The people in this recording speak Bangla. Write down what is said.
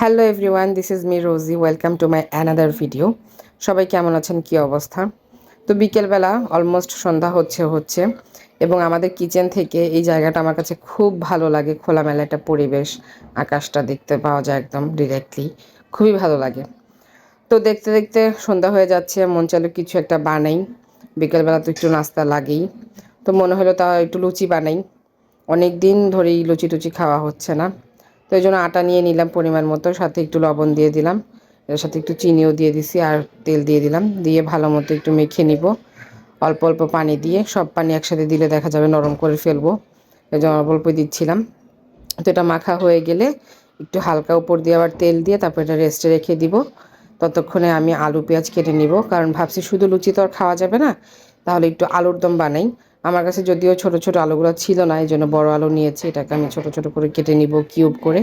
Hello everyone, this is me Rosie. Welcome to my another video. সবাই কেমন আছেন, কী অবস্থা? তো বিকেলবেলা অলমোস্ট সন্ধ্যা হচ্ছে এবং আমাদের কিচেন থেকে এই জায়গাটা আমার কাছে খুব ভালো লাগে। খোলামেলা একটা পরিবেশ, আকাশটা দেখতে পাওয়া যায় একদম ডিরেক্টলি, খুবই ভালো লাগে। তো দেখতে দেখতে সন্ধ্যা হয়ে যাচ্ছে, মন চাইলো কিছু একটা বানাই। বিকেলবেলা তো একটু নাস্তা লাগেই। তো মনে হলো তা একটু লুচি বানাই। অনেক দিন ধরেই লুচি টুচি খাওয়া হচ্ছে না। তো এই জন্য আটা নিয়ে নিলাম পরিমাণ মতো, সাথে একটু লবণ দিয়ে দিলাম, এর সাথে একটু চিনিও দিয়ে দিছি আর তেল দিয়ে দিলাম, দিয়ে ভালো মতো একটু মেখে নিব। অল্প অল্প পানি দিয়ে, সব পানি একসাথে দিলে দেখা যাবে নরম করে ফেলবো, এই জন্য অল্প অল্প দিচ্ছিলাম। তো এটা মাখা হয়ে গেলে একটু হালকা উপর দিয়ে আবার তেল দিয়ে তারপর এটা রেস্টে রেখে দিব। ততক্ষণে আমি আলু পেঁয়াজ কেটে নিব, কারণ ভাবছি শুধু লুচি তো আর খাওয়া যাবে না, তাহলে একটু আলুর দম বানাই। আমার কাছে যদিও ছোট ছোট আলুগুলো ছিল না, এই জন্য বড় আলু নিয়েছি, এটাকে আমি ছোট ছোট করে কেটে নিব কিউব করে।